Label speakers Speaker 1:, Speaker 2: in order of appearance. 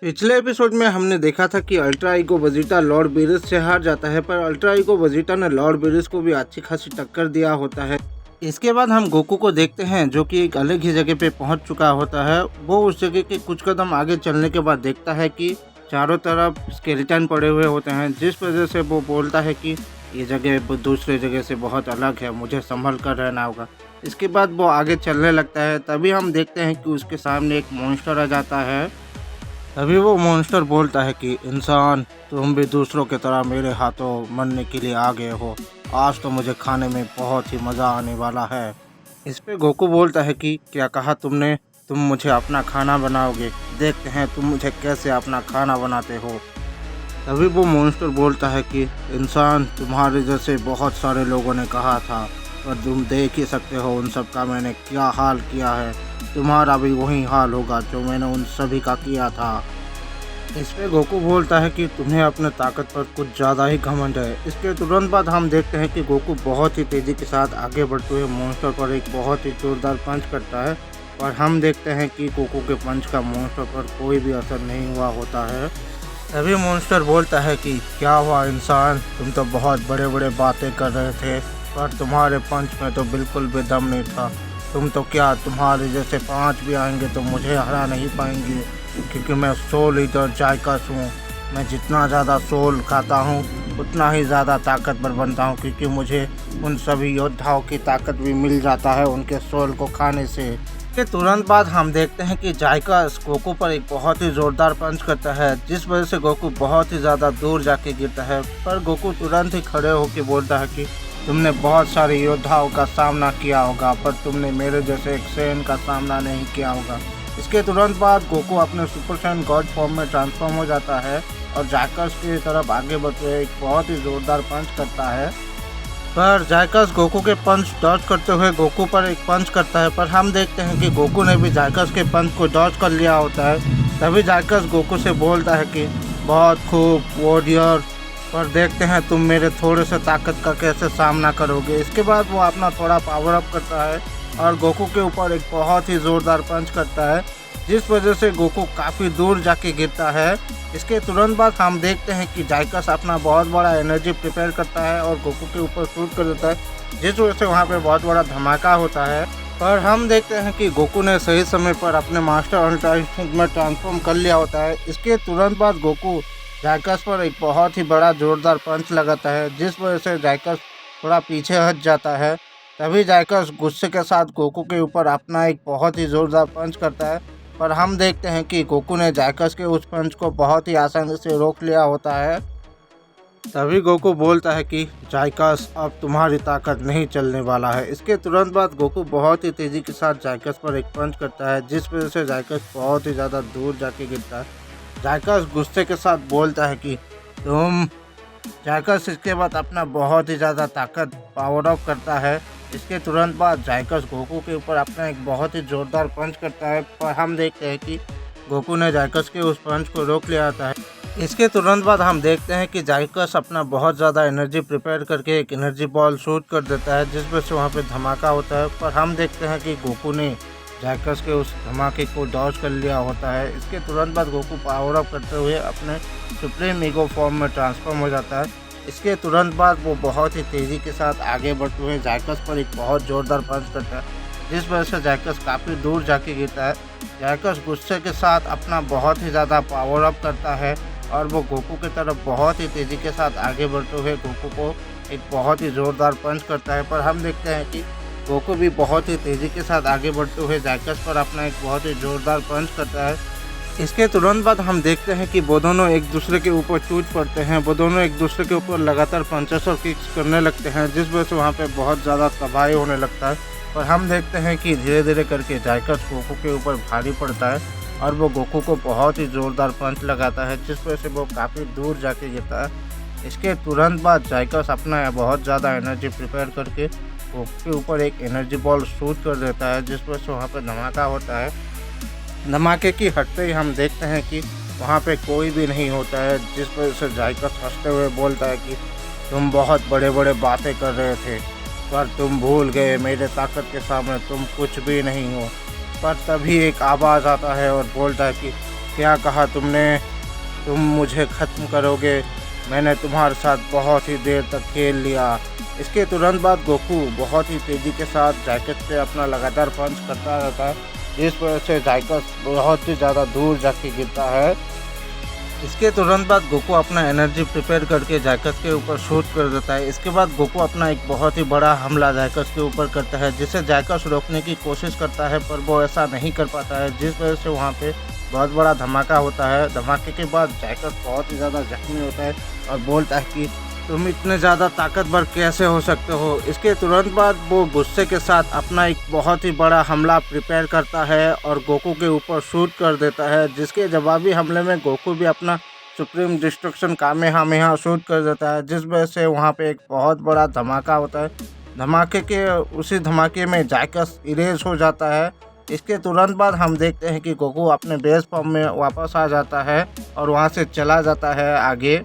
Speaker 1: पिछले एपिसोड में हमने देखा था कि ultra ego Vegeta Lord berries से हार जाता है, पर अल्ट्रा ईगो वेजिटा ने लॉर्ड बेरिस को भी अच्छी खासी टक्कर दिया होता है। इसके बाद हम गोकू को देखते हैं जो कि एक अलग ही जगह पे पहुंच चुका होता है। वो उस जगह के कुछ कदम आगे चलने के बाद देखता है कि चारों तरफ स्केलेटन पड़े हुए होते हैं, जिस वजह से वो बोलता है कि ये जगह दूसरे जगह से बहुत अलग है, मुझे संभल कर रहना होगा। इसके बाद वो आगे चलने लगता है। तभी हम देखते हैं कि उसके सामने एक मॉन्स्टर आ जाता है। तभी वो मॉन्स्टर बोलता है कि इंसान, तुम भी दूसरों की तरह मेरे हाथों मरने के लिए आ गए हो। आज तो मुझे खाने में बहुत ही मज़ा आने वाला है। इस पे गोकू बोलता है कि क्या कहा तुमने, तुम मुझे अपना खाना बनाओगे? देखते हैं तुम मुझे कैसे अपना खाना बनाते हो। तभी वो मॉन्स्टर बोलता है कि इंसान, तुम्हारे जैसे बहुत सारे लोगों ने कहा था, पर तुम देख ही सकते हो उन सब का मैंने क्या हाल किया है। तुम्हारा भी वही हाल होगा जो मैंने उन सभी का किया था। इस पे गोकू बोलता है कि तुम्हें अपने ताकत पर कुछ ज़्यादा ही घमंड है। इसके तुरंत बाद हम देखते हैं कि गोकू बहुत ही तेज़ी के साथ आगे बढ़ते हुए मॉन्स्टर पर एक बहुत ही जोरदार पंच करता है, और हम देखते हैं कि गोकू के पंच का मॉन्स्टर पर कोई भी असर नहीं हुआ होता है। तभी मॉन्स्टर बोलता है कि क्या हुआ इंसान, तुम तो बहुत बड़े बड़े बातें कर रहे थे, पर तुम्हारे पंच में तो बिल्कुल भी दम नहीं था। तुम तो क्या, तुम्हारे जैसे 5 भी आएंगे तो मुझे हरा नहीं पाएंगे, क्योंकि मैं सोल ईटर जायकस हूँ। मैं जितना ज़्यादा सोल खाता हूँ उतना ही ज़्यादा ताकतवर बनता हूँ, क्योंकि मुझे उन सभी योद्धाओं की ताकत भी मिल जाता है उनके सोल को खाने से। के तुरंत बाद हम देखते हैं कि जायकस गोकू पर एक बहुत ही ज़ोरदार पंच करता है, जिस वजह से गोकू बहुत ही ज़्यादा दूर जाके गिरता है। पर गोकू तुरंत ही खड़े होकर बोलता है कि तुमने बहुत सारे योद्धाओं का सामना किया होगा, पर तुमने मेरे जैसे एक सैन का सामना नहीं किया होगा। इसके तुरंत बाद गोकू अपने सुपर सैन गॉड फॉर्म में ट्रांसफॉर्म हो जाता है और जायकस की तरफ आगे बढ़ते हुए एक बहुत ही ज़ोरदार पंच करता है। पर जायकस गोकू के पंच डॉज करते हुए गोकू पर एक पंच करता है, पर हम देखते हैं कि गोकू ने भी जायकस के पंच को डॉज कर लिया होता है। तभी जायकस गोकू से बोलता है कि बहुत खूब वॉरियर, पर देखते हैं तुम मेरे थोड़े से ताकत का कैसे सामना करोगे। इसके बाद वो अपना थोड़ा पावर अप करता है और गोकू के ऊपर एक बहुत ही ज़ोरदार पंच करता है, जिस वजह से गोकू काफ़ी दूर जाके गिरता है। इसके तुरंत बाद हम देखते हैं कि जायकस अपना बहुत बड़ा एनर्जी प्रिपेयर करता है और गोकू के ऊपर शूट कर देता है, जिस वजह से वहाँ पे बहुत बड़ा धमाका होता है। पर हम देखते हैं कि गोकू ने सही समय पर अपने मास्टर अल्ट्रा में ट्रांसफॉर्म कर लिया होता है। इसके तुरंत बाद गोकू जायकस पर एक बहुत ही बड़ा जोरदार पंच लगाता है, जिस वजह से जायकस थोड़ा पीछे हट जाता है। तभी जायकस गुस्से के साथ गोकू के ऊपर अपना एक बहुत ही जोरदार पंच करता है, पर हम देखते हैं कि गोकू ने जायकस के उस पंच को बहुत ही आसानी से रोक लिया होता है। तभी गोकू बोलता है कि जायकस, अब तुम्हारी ताकत नहीं चलने वाला है। इसके तुरंत बाद गोकू बहुत ही तेज़ी के साथ जायकस पर एक पंच करता है, जिस वजह से जायकस बहुत ही ज़्यादा दूर जाके गिरता है। जायकस गुस्से के साथ बोलता है कि तुम। जायकस इसके बाद अपना बहुत ही ज़्यादा ताकत पावर ऑफ करता है। इसके तुरंत बाद जायकस गोकू के ऊपर अपना एक बहुत ही ज़ोरदार पंच करता है, पर हम देखते हैं कि गोकू ने जायकस के उस पंच को रोक लिया होता है। इसके तुरंत बाद हम देखते हैं कि जायकस अपना बहुत ज़्यादा एनर्जी प्रिपेयर करके एक एनर्जी बॉल शूट कर देता है, जिस वजह से वहाँ पे धमाका होता है। पर हम देखते हैं कि गोकू ने जायकस के उस धमाके को डॉज कर लिया होता है। इसके तुरंत बाद गोकू पावर अप करते हुए अपने सुप्रीम ईगो फॉर्म में ट्रांसफॉर्म हो जाता है। इसके तुरंत बाद वो बहुत ही तेज़ी के साथ आगे बढ़ते हुए जायकस पर एक बहुत ज़ोरदार पंच करता है, जिस वजह से जायकस काफ़ी दूर जाके गिरता है। जायकस गुस्से के साथ अपना बहुत ही ज़्यादा पावर अप करता है और वो गोकू की तरफ बहुत ही तेज़ी के साथ आगे बढ़ते हुए गोकू को एक बहुत ही ज़ोरदार पंच करता है। पर हम देखते हैं कि गोकू भी बहुत ही तेज़ी के साथ आगे बढ़ते हुए जायकस पर अपना एक बहुत ही ज़ोरदार पंच करता है। इसके तुरंत बाद हम देखते हैं कि वो दोनों एक दूसरे के ऊपर टूट पड़ते हैं। वो दोनों एक दूसरे के ऊपर लगातार पंचेस और किक्स करने लगते हैं, जिस वजह से वहाँ पे बहुत ज़्यादा तबाही होने लगता है। और हम देखते हैं कि धीरे धीरे करके जायकस गोकू के ऊपर भारी पड़ता है और वो गोकू को बहुत ही ज़ोरदार पंच लगाता है, जिस वजह से वो काफ़ी दूर जाके गिरता है। इसके तुरंत बाद जायकस अपना बहुत ज़्यादा एनर्जी प्रिपेयर करके गोकू के ऊपर एक एनर्जी बॉल शूट कर देता है, जिस वजह से वहाँ पर धमाका होता है। धमाके की हटते ही हम देखते हैं कि वहाँ पे कोई भी नहीं होता है, जिस वजह से जायकस हंसते हुए बोलता है कि तुम बहुत बड़े बड़े बातें कर रहे थे, पर तुम भूल गए मेरे ताकत के सामने तुम कुछ भी नहीं हो। पर तभी एक आवाज़ आता है और बोलता है कि क्या कहा तुमने? तुम मुझे ख़त्म करोगे? मैंने तुम्हारे साथ बहुत ही देर तक खेल लिया। इसके तुरंत बाद गोकू बहुत ही तेज़ी के साथ जैकस पे अपना लगातार पंच करता रहता है, जिस वजह से जैकस बहुत ही ज़्यादा दूर जाके गिरता है। इसके तुरंत बाद गोकू अपना एनर्जी प्रिपेयर करके जैकस के ऊपर शूट कर देता है। इसके बाद गोकू अपना एक बहुत ही बड़ा हमला जैकस के ऊपर करता है, जिसे जैकस रोकने की कोशिश करता है, पर वो ऐसा नहीं कर पाता है, जिस वजह से वहाँ पे बहुत बड़ा धमाका होता है। धमाके के बाद जैकस बहुत ही ज़्यादा जख्मी होता है और बोलता है कि तुम इतने ज़्यादा ताकतवर कैसे हो सकते हो। इसके तुरंत बाद वो गुस्से के साथ अपना एक बहुत ही बड़ा हमला प्रिपेयर करता है और गोकू के ऊपर शूट कर देता है, जिसके जवाबी हमले में गोकू भी अपना सुप्रीम डिस्ट्रक्शन कामेहामेहा शूट कर देता है, जिस वजह से वहाँ पे एक बहुत बड़ा धमाका होता है। उसी धमाके में जैकस इरेज हो जाता है। इसके तुरंत बाद हम देखते हैं कि गोकू अपने बेस फॉर्म में वापस आ जाता है और वहाँ से चला जाता है आगे।